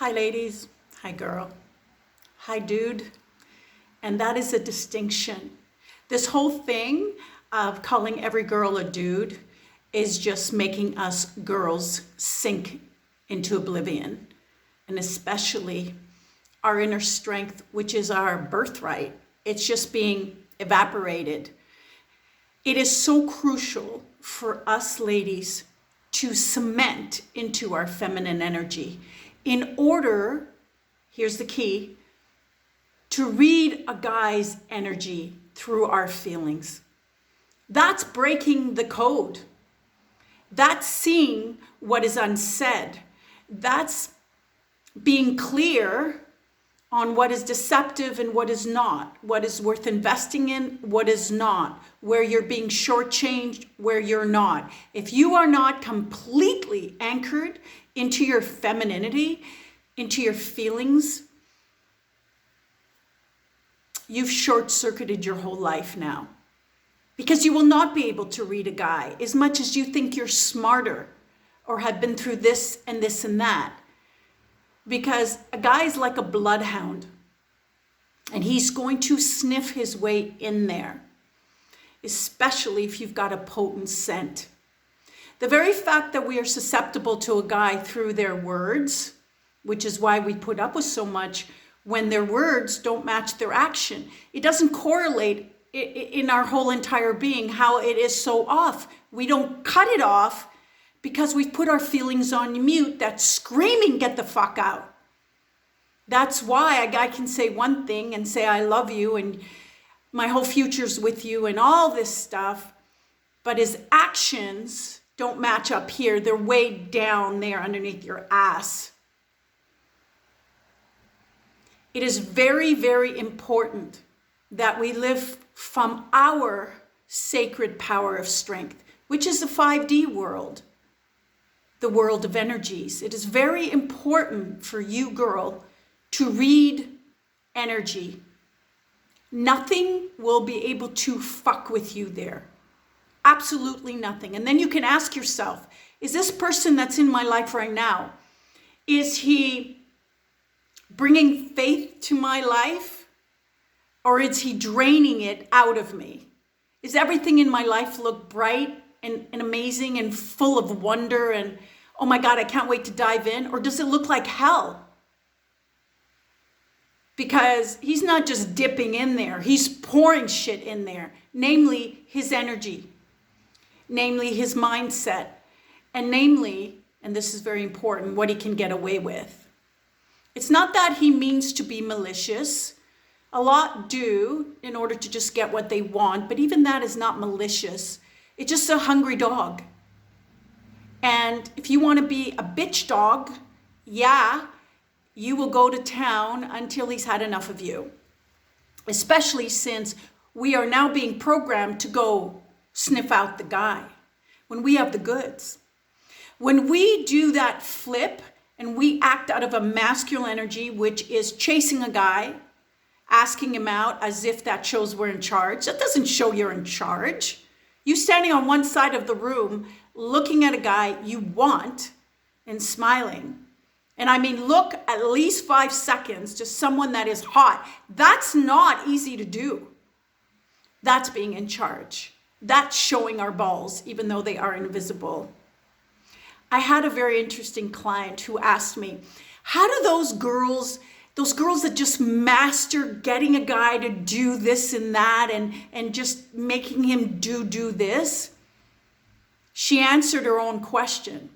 Hi ladies, hi girl, hi dude. And that is a distinction. This whole thing of calling every girl a dude is just making us girls sink into oblivion. And especially our inner strength, which is our birthright. It's just being evaporated. It is so crucial for us ladies to cement into our feminine energy in order, here's the key, to read a guy's energy through our feelings. That's breaking the code. That's seeing what is unsaid. That's being clear on what is deceptive and what is not, what is worth investing in, what is not, where you're being shortchanged, where you're not. If you are not completely anchored into your femininity, into your feelings, you've short-circuited your whole life now. Because you will not be able to read a guy as much as you think you're smarter or have been through this and this and that. Because a guy is like a bloodhound and he's going to sniff his way in there, especially if you've got a potent scent. The very fact that we are susceptible to a guy through their words, which is why we put up with so much when their words don't match their action. It doesn't correlate in our whole entire being how it is so off. We don't cut it off because we've put our feelings on mute that's screaming, get the fuck out. That's why a guy can say one thing and say, I love you and my whole future's with you and all this stuff, but his actions don't match up here. They're way down there underneath your ass. It is very, very important that we live from our sacred power of strength, which is the 5D world. The world of energies. It is very important for you, girl, to read energy. Nothing will be able to fuck with you there. Absolutely nothing. And then you can ask yourself, is this person that's in my life right now, is he bringing faith to my life? Or is he draining it out of me? Is everything in my life look bright and amazing and full of wonder and, oh my God, I can't wait to dive in? Or does it look like hell? Because he's not just dipping in there, he's pouring shit in there, namely his energy, namely his mindset, and namely, and this is very important, what he can get away with. It's not that he means to be malicious. A lot do in order to just get what they want, but even that is not malicious. It's just a hungry dog. And if you want to be a bitch dog, yeah, you will go to town until he's had enough of you. Especially since we are now being programmed to go sniff out the guy when we have the goods. When we do that flip and we act out of a masculine energy, which is chasing a guy, asking him out as if that shows we're in charge. That doesn't show you're in charge. You standing on one side of the room, looking at a guy you want and smiling. And I mean, look at least 5 seconds to someone that is hot. That's not easy to do. That's being in charge. That's showing our balls, even though they are invisible. I had a very interesting client who asked me, how do those girls that just master getting a guy to do this and that and just making him do this? She answered her own question.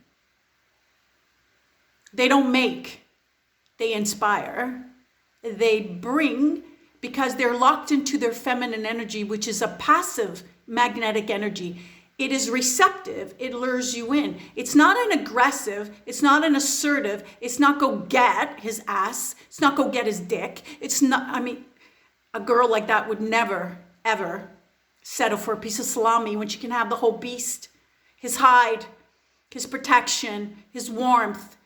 They don't make, they inspire. They bring because they're locked into their feminine energy, which is a passive magnetic energy. It is receptive. It lures you in. It's not an aggressive. It's not an assertive. It's not go get his ass. It's not go get his dick. It's not, I mean, a girl like that would never, ever settle for a piece of salami when she can have the whole beast. His hide, his protection, his warmth,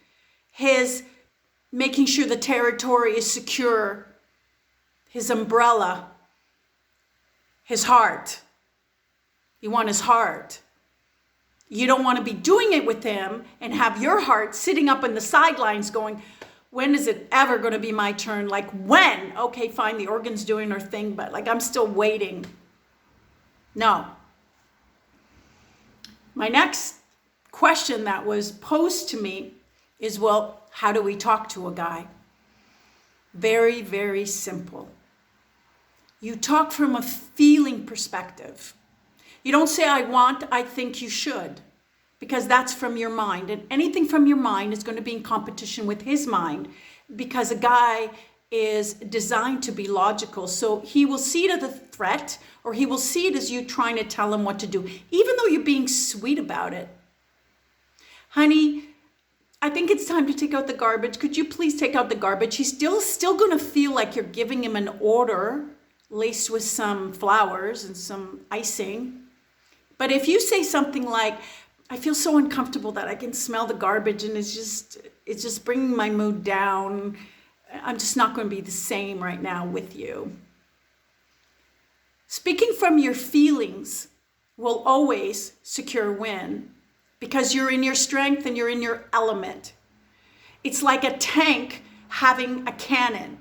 his making sure the territory is secure, his umbrella, his heart. You want his heart. You don't want to be doing it with him and have your heart sitting up in the sidelines going, when is it ever going to be my turn? Like when? Okay, fine, the organ's doing her thing, but like I'm still waiting. No. My next question that was posed to me is, well, how do we talk to a guy? Very, very simple. You talk from a feeling perspective. You don't say, I want, I think you should, because that's from your mind. And anything from your mind is going to be in competition with his mind, because a guy is designed to be logical. So he will see it as a threat, or he will see it as you trying to tell him what to do, even though you're being sweet about it. Honey, I think it's time to take out the garbage. Could you please take out the garbage? He's still going to feel like you're giving him an order laced with some flowers and some icing. But if you say something like, I feel so uncomfortable that I can smell the garbage and it's just bringing my mood down. I'm just not going to be the same right now with you. Speaking from your feelings will always secure win, because you're in your strength and you're in your element. It's like a tank having a cannon.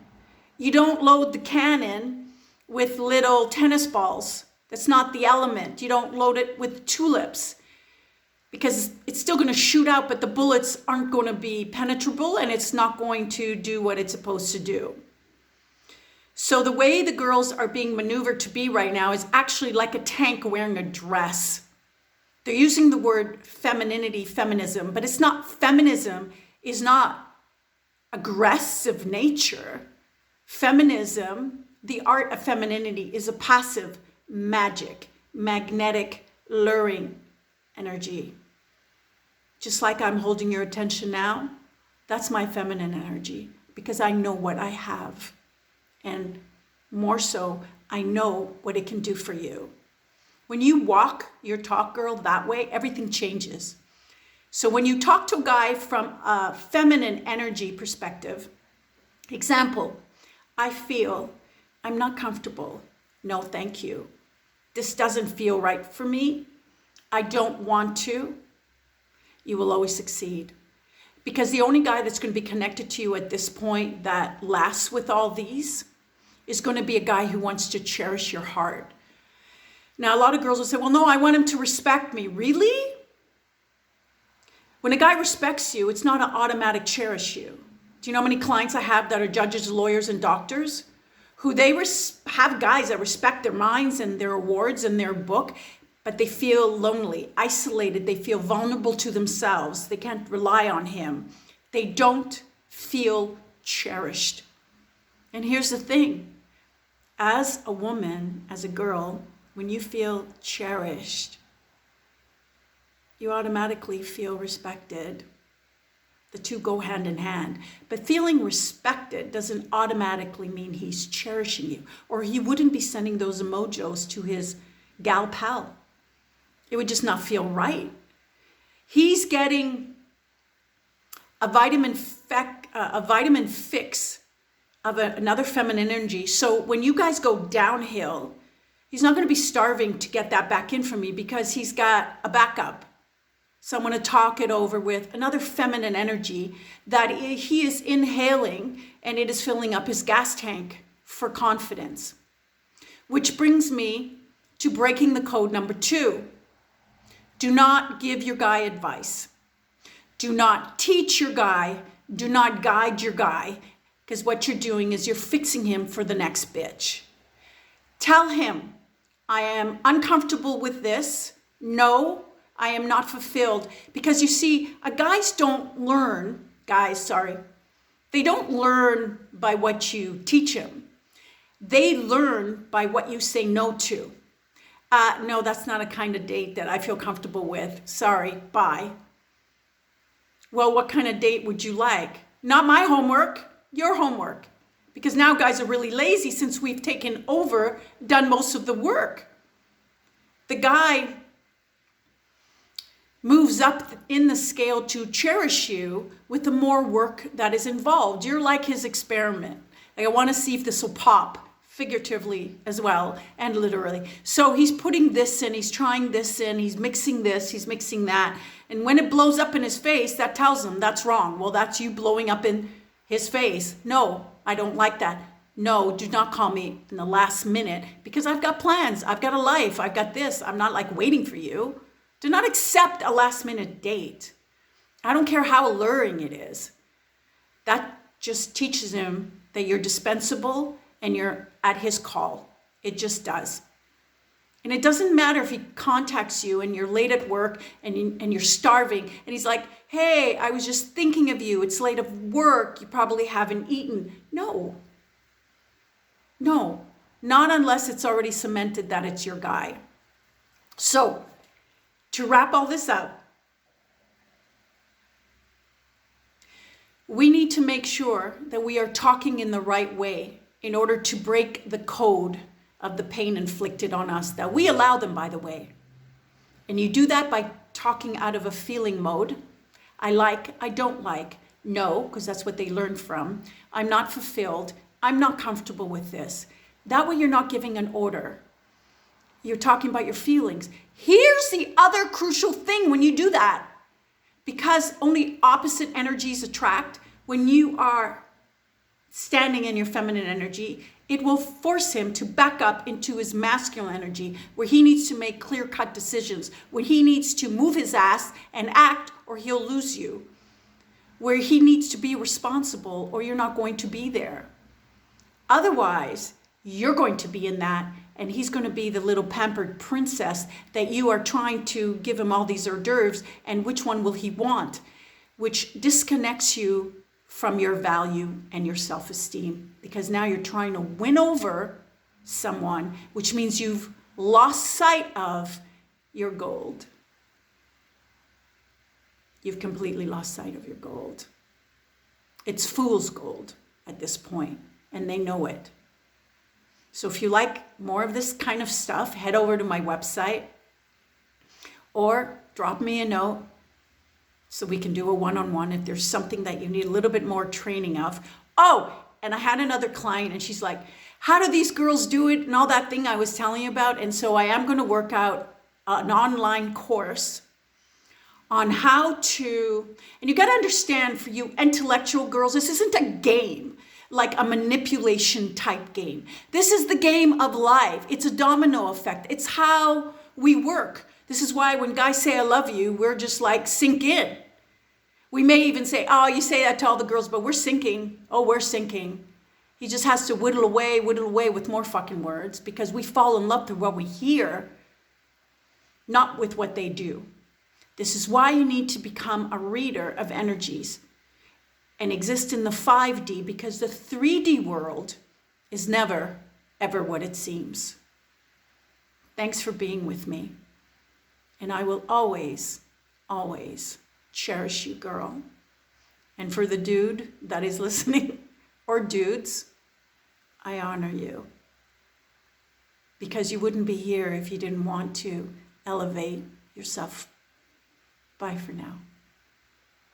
You don't load the cannon with little tennis balls. That's not the element. You don't load it with tulips, because it's still going to shoot out, but the bullets aren't going to be penetrable and it's not going to do what it's supposed to do. So the way the girls are being maneuvered to be right now is actually like a tank wearing a dress. They're using the word femininity, feminism, but it's not. Feminism is not aggressive nature. Feminism, the art of femininity, is a passive, magic, magnetic, luring energy. Just like I'm holding your attention now, that's my feminine energy, because I know what I have. And more so, I know what it can do for you. When you walk your talk, girl, that way, everything changes. So when you talk to a guy from a feminine energy perspective, example, I feel I'm not comfortable. No, thank you. This doesn't feel right for me. I don't want to. You will always succeed. Because the only guy that's going to be connected to you at this point that lasts with all these is going to be a guy who wants to cherish your heart. Now, a lot of girls will say, well, no, I want him to respect me. Really? When a guy respects you, it's not an automatic cherish you. Do you know how many clients I have that are judges, lawyers, and doctors? Who they have guys that respect their minds and their awards and their book, but they feel lonely, isolated. They feel vulnerable to themselves. They can't rely on him. They don't feel cherished. And here's the thing. As a woman, as a girl, when you feel cherished, you automatically feel respected. The two go hand in hand. But feeling respected doesn't automatically mean he's cherishing you, or he wouldn't be sending those emojis to his gal pal. It would just not feel right. He's getting a vitamin fix of another feminine energy. So when you guys go downhill, he's not going to be starving to get that back in from me, because he's got a backup. Someone to talk it over with, another feminine energy that he is inhaling, and it is filling up his gas tank for confidence. Which brings me to breaking the code number 2. Do not give your guy advice. Do not teach your guy. Do not guide your guy, because what you're doing is you're fixing him for the next bitch. Tell him, I am uncomfortable with this. No, I am not fulfilled. Because you see, guys don't learn, they don't learn by what you teach them. They learn by what you say no to. No, that's not a kind of date that I feel comfortable with. Sorry, bye. Well, what kind of date would you like? Not my homework, your homework. Because now guys are really lazy since we've taken over, done most of the work. The guy moves up in the scale to cherish you with the more work that is involved. You're like his experiment. Like, I want to see if this will pop, figuratively as well, and literally. So he's putting this in, he's trying this in, he's mixing this, he's mixing that. And when it blows up in his face, that tells him that's wrong. Well, that's you blowing up in his face. No, I don't like that. No, do not call me in the last minute because I've got plans. I've got a life. I've got this. I'm not like waiting for you. Do not accept a last minute date. I don't care how alluring it is. That just teaches him that you're dispensable and you're at his call. It just does. And it doesn't matter if he contacts you and you're late at work and you're starving and he's like, hey, I was just thinking of you. It's late of work. You probably haven't eaten. No, not unless it's already cemented that it's your guy. So to wrap all this up, we need to make sure that we are talking in the right way in order to break the code of the pain inflicted on us that we allow them, by the way. And you do that by talking out of a feeling mode. I like, I don't like, no, because that's what they learned from. I'm not fulfilled. I'm not comfortable with this. That way you're not giving an order. You're talking about your feelings. Here's the other crucial thing when you do that. Because only opposite energies attract, when you are standing in your feminine energy, it will force him to back up into his masculine energy, where he needs to make clear-cut decisions, where he needs to move his ass and act or he'll lose you, where he needs to be responsible or you're not going to be there. Otherwise, you're going to be in that, and he's going to be the little pampered princess that you are trying to give him all these hors d'oeuvres, and which one will he want? Which disconnects you from your value and your self-esteem, because now you're trying to win over someone, which means you've lost sight of your gold. You've completely lost sight of your gold. It's fool's gold at this point, and they know it. So if you like more of this kind of stuff, head over to my website or drop me a note so we can do a one-on-one if there's something that you need a little bit more training of. Oh, and I had another client and she's like, how do these girls do it and all that thing I was telling you about? And so I am going to work out an online course on how to, and you got to understand, for you intellectual girls, this isn't a game, like a manipulation type game. This is the game of life. It's a domino effect. It's how we work. This is why when guys say I love you, we're just like, sink in. We may even say, oh, you say that to all the girls, but we're sinking. Oh, we're sinking. He just has to whittle away with more fucking words, because we fall in love through what we hear, not with what they do. This is why you need to become a reader of energies and exist in the 5D, because the 3D world is never, ever what it seems. Thanks for being with me. And I will always, always cherish you, girl. And for the dude that is listening, or dudes, I honor you. Because you wouldn't be here if you didn't want to elevate yourself. Bye for now.